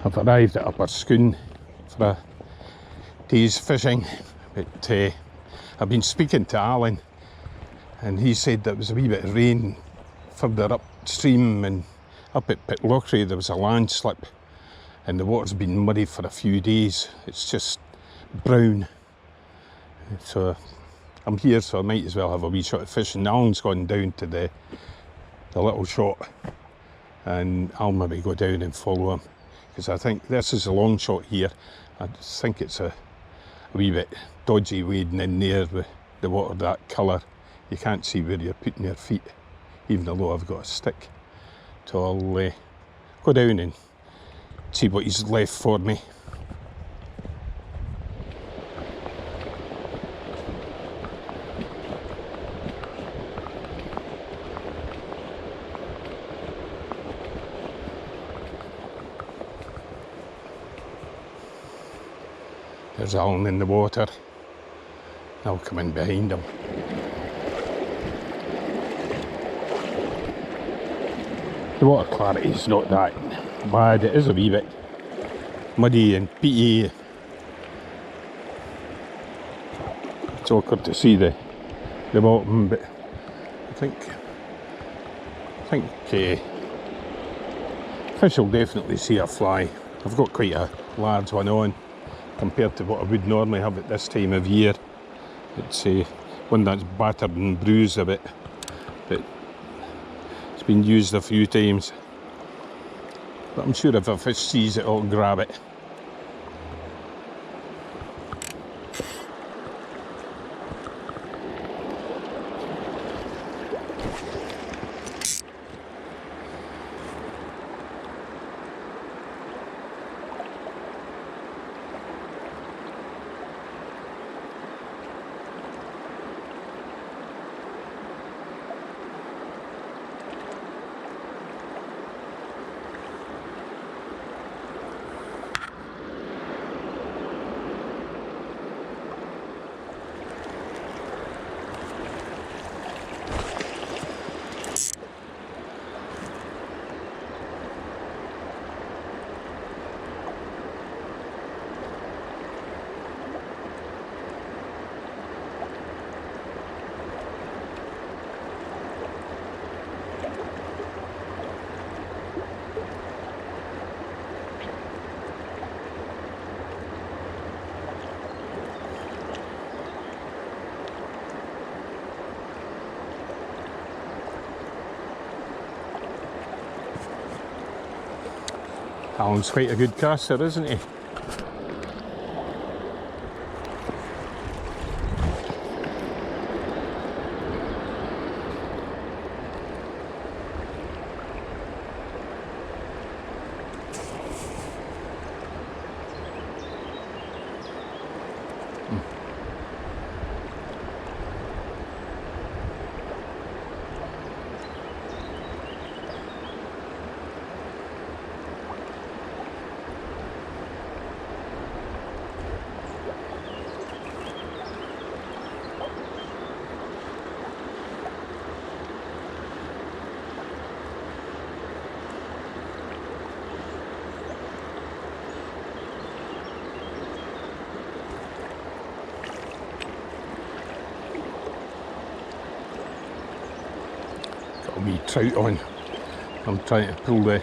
I've arrived at Upper Scone for a day's fishing, but I've been speaking to Iain and he said there was a wee bit of rain further upstream, and up at Pitlochry there was a landslip and the water's been muddy for a few days. It's just brown. So I'm here, so I might as well have a wee shot of fishing. Alan's gone down to the little shot and I'll maybe go down and follow him, because I think this is a long shot here. I just think it's a wee bit dodgy wading in there with the water that colour. You can't see where you're putting your feet, even though I've got a stick. So I'll go down and see what he's left for me. There's Alan in the water. I'll come in behind him. The water clarity is not that bad. It is a wee bit muddy and peaty. It's awkward to see the bottom, but I think fish will definitely see a fly. I've got quite a large one on compared to what I would normally have at this time of year. It's one that's battered and bruised a bit, but it's been used a few times. But I'm sure if a fish sees it, I'll grab it. Alan's quite a good caster, isn't he? Got a wee trout on. I'm trying to pull the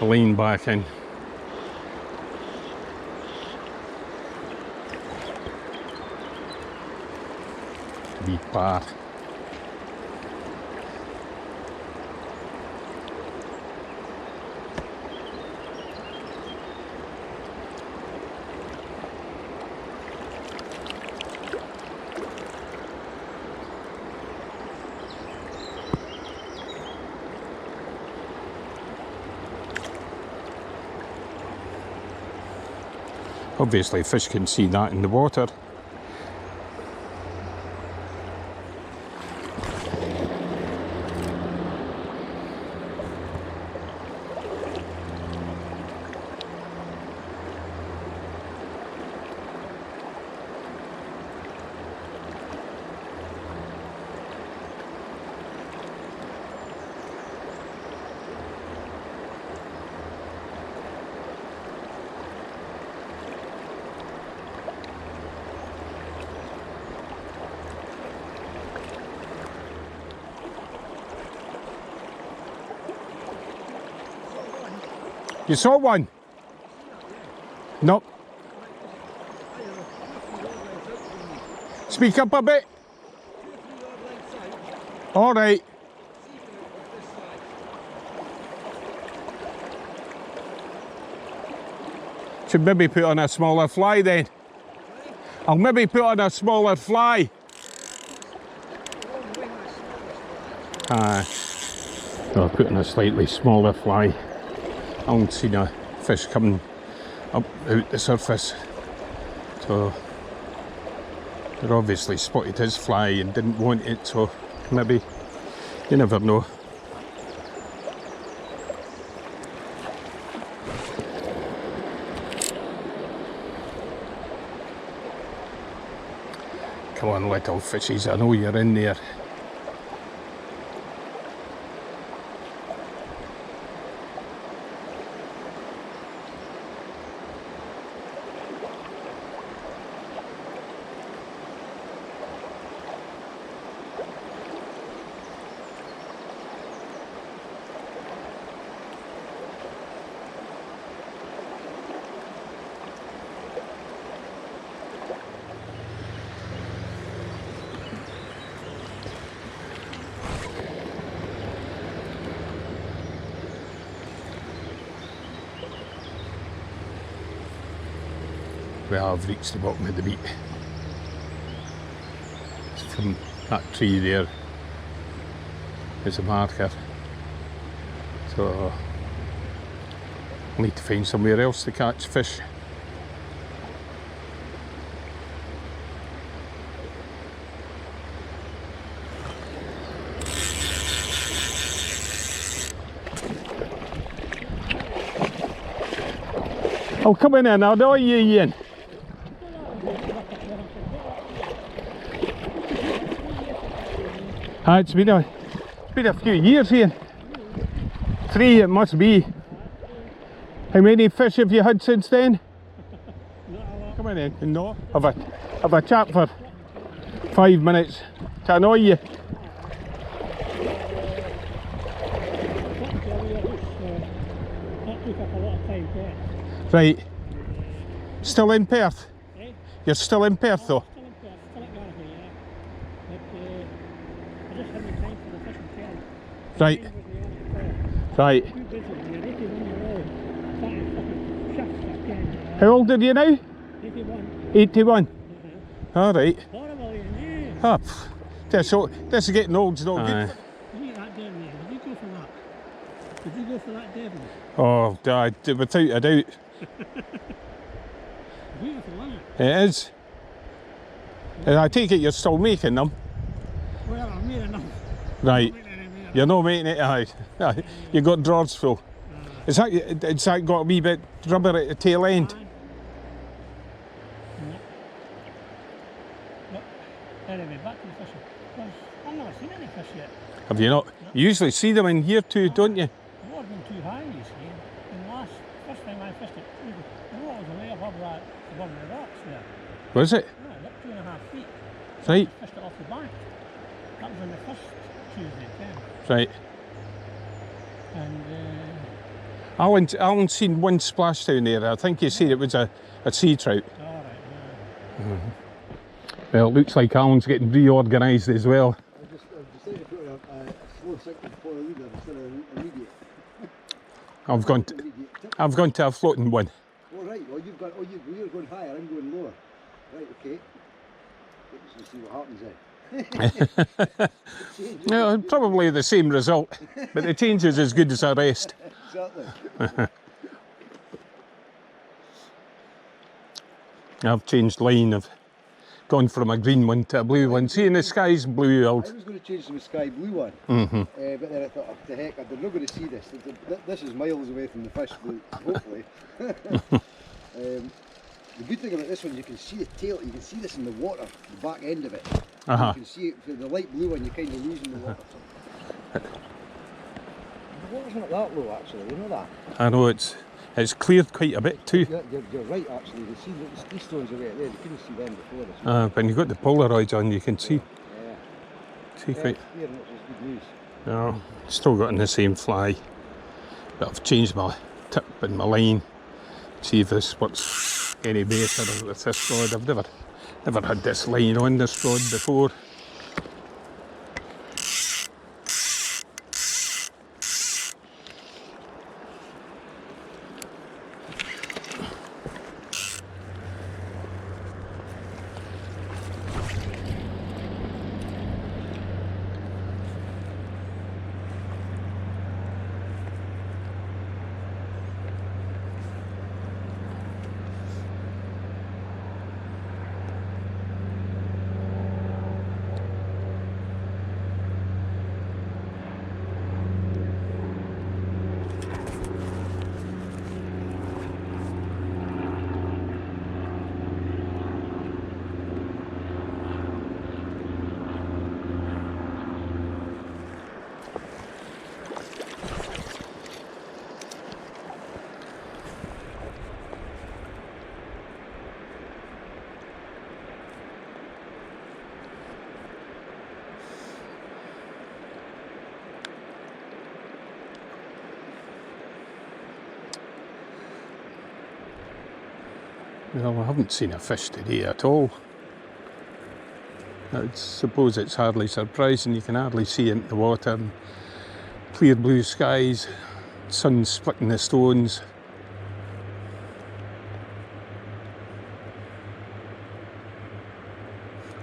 line back in. Wee bar. Obviously fish can see that in the water. You saw one? Nope. Speak up a bit. All right. Should maybe put on a smaller fly then. I'll maybe put on a smaller fly. I'll put on a slightly smaller fly. I haven't seen a fish coming up out the surface. So they obviously spotted his fly and didn't want it, so maybe, you never know. Come on, little fishies, I know you're in there. Well, I've reached the bottom of the beat. From that tree there is a marker. So I'll need to find somewhere else to catch fish. Oh, come in, I'll know you, Iain. It's been a few years here. 3 it must be. How many fish have you had since then? Come on in. No. Have a chat for 5 minutes to annoy you. Right. Still in Perth? You're still in Perth though? Right. Right. How old are you now? 81. 81? All right. Oh, this is getting old, it's not good. Look at that devil there. Did you go for that? Did you go for that devil? Oh, Dad, without a doubt. Beautiful, isn't it? It is. And I take it you're still making them? Well, I've made enough. Right. You're not making it, aye. You got drawers full. Is that got a wee bit rubber at the tail end? Anyway, back to the fishing. I've not seen any fish yet. Have you not? You usually see them in here too, don't you? The water's been too high, you see. And first time I fished it, the water was way above the rocks there. Was it? Yeah, up 2.5 feet. Right. I fished it off the bank. That was on the first Tuesday, then. Right. And Alan's seen one splash down there. I think you said it was a sea trout. all right, yeah. Well, it looks like Alan's getting reorganised as well. I've decided to put a slow sinking for a leader instead of immediate. I've gone to a floating one. All right. Well, you're going higher. I'm going lower. Right. Okay. Let's see what happens then. No, probably the same result, but the change is as good as the rest. Exactly. I've changed line. I've gone from a green one to a blue one. See, in the sky's blue. I was going to change to a sky blue one, but then I thought, oh, the heck, I'm not going to see this. This is miles away from the fish, hopefully. The good thing about this one, you can see the tail, you can see this in the water, the back end of it. You can see it, for the light blue one, you're kind of losing the water. The water's not that low actually, you know that? I know it's cleared quite a bit too. You're right actually, you see these stones are right there, you couldn't see them before. When you've got the Polaroids on, you can see. Yeah. See quite. Clear, which is good news. No, still got in the same fly, but I've changed my tip in my line, see if this works any better with this rod. I've never had this line on this rod before. Well, I haven't seen a fish today at all. I suppose it's hardly surprising. You can hardly see into the water. And clear blue skies, sun splitting the stones.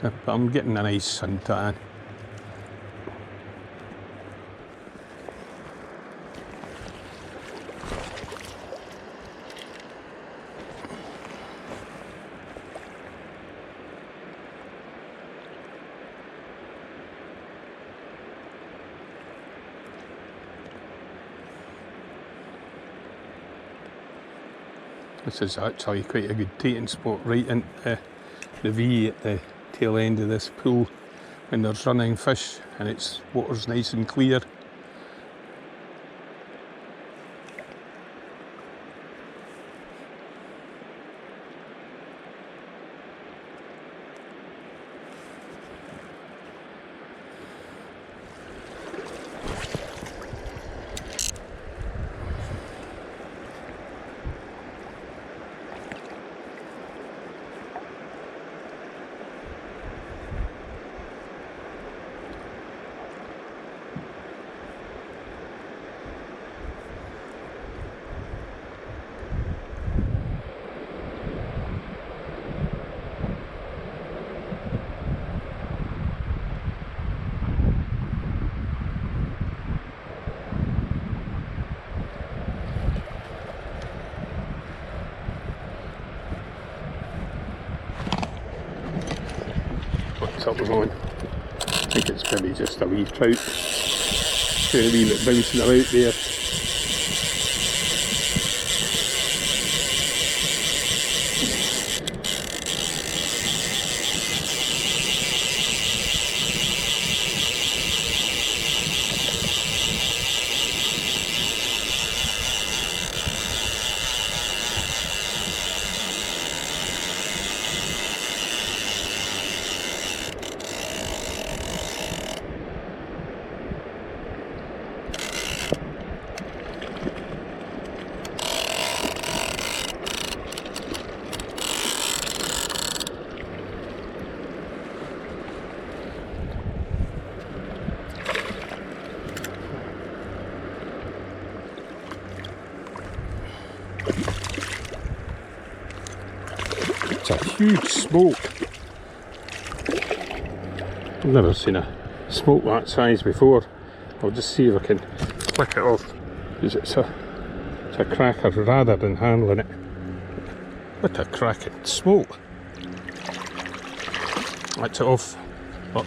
But I'm getting a nice suntan. This is actually quite a good taking spot right into the V at the tail end of this pool when there's running fish and it's water's nice and clear. What's up with on? I think it's maybe just a wee trout. A wee bit bouncing about there. It's a huge smoke. I've never seen a smoke that size before. I'll just see if I can flick it off, because it's a cracker rather than handling it. What a cracking smoke. That's it off. Oh,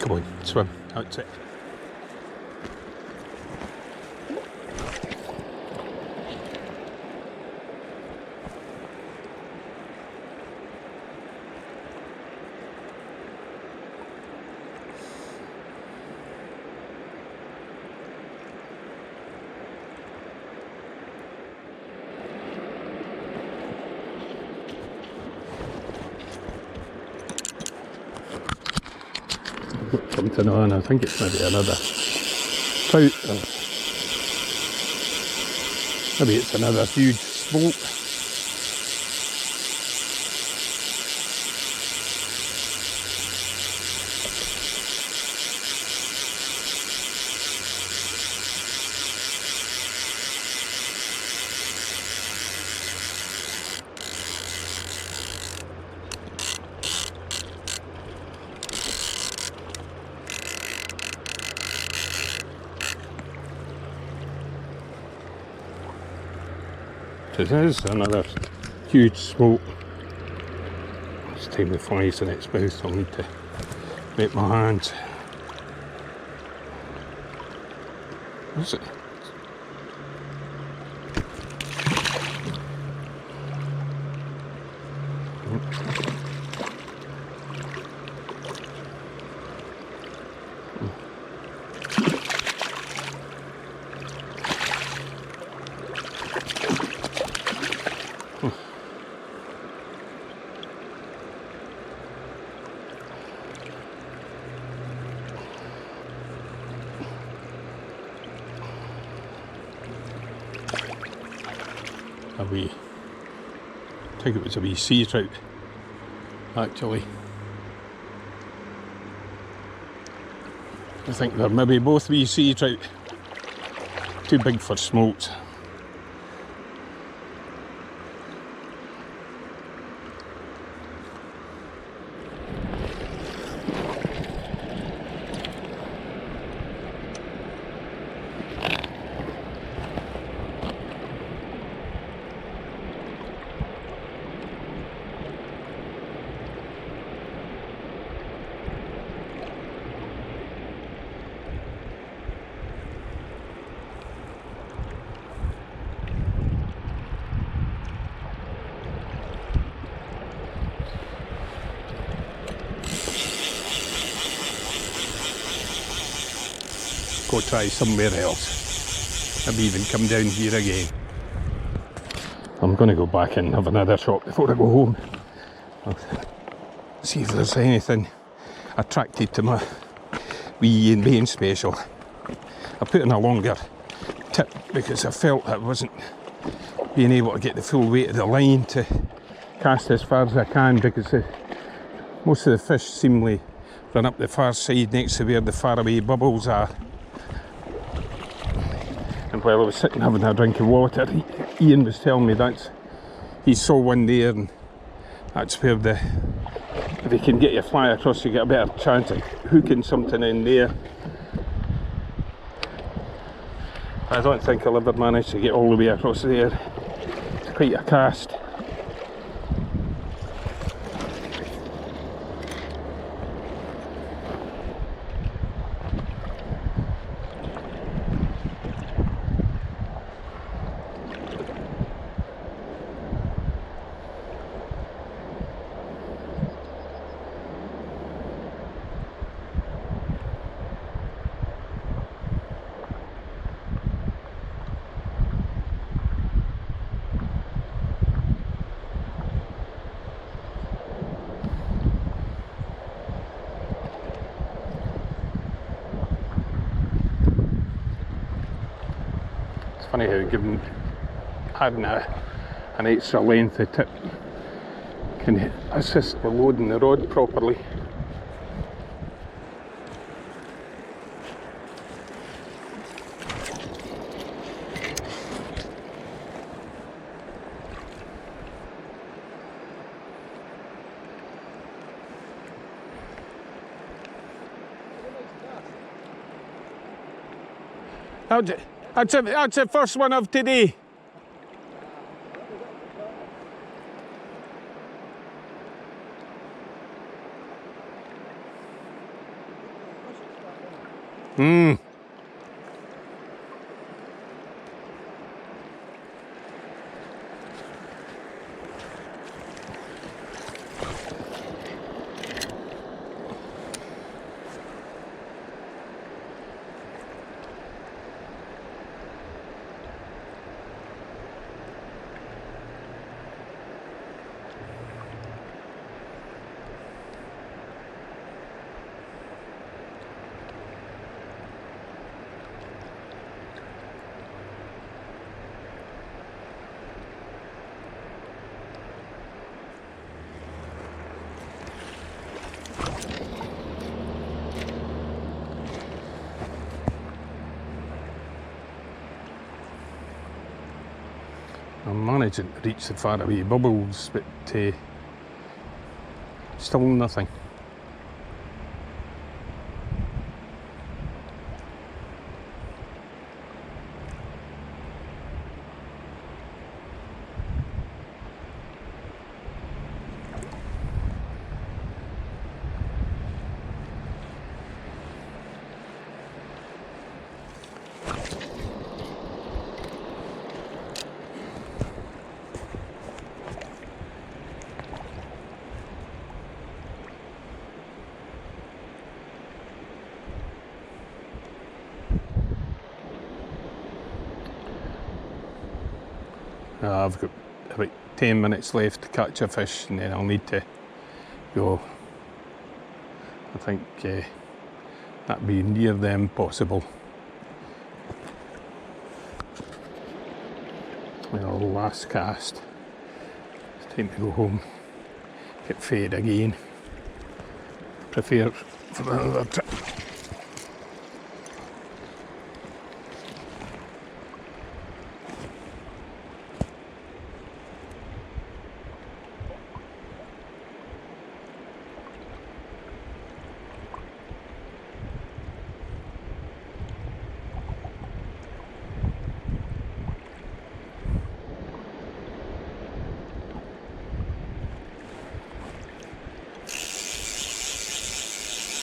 come on, swim. That's it. Something on, I think it's maybe another trout. Maybe it's another huge smoke. This is another huge smoke. It's time the flies in its mouth. I'll need to wet my hands. What's it? I think it was a wee sea trout, actually. I think they're maybe both wee sea trout. Too big for smokes. Go try somewhere else. Maybe even come down here again. I'm going to go back and have another shot before I go home. I'll see if there's anything attracted to my wee Iain Bain special. I put in a longer tip because I felt I wasn't being able to get the full weight of the line to cast as far as I can, because most of the fish seemingly run up the far side next to where the faraway bubbles are. And while I was sitting having a drink of water, Iain was telling me he saw one there, and that's where if you can get your fly across, you get a better chance of hooking something in there. I don't think I'll ever manage to get all the way across there. It's quite a cast. Funny how adding an extra length of tip can assist with loading the rod properly. That's the first one of today. I'm managing to reach the faraway bubbles, but still nothing. I've got about 10 minutes left to catch a fish, and then I'll need to go. I think that'd be near the impossible. Well, last cast. It's time to go home, get fed again, prepare for another trip.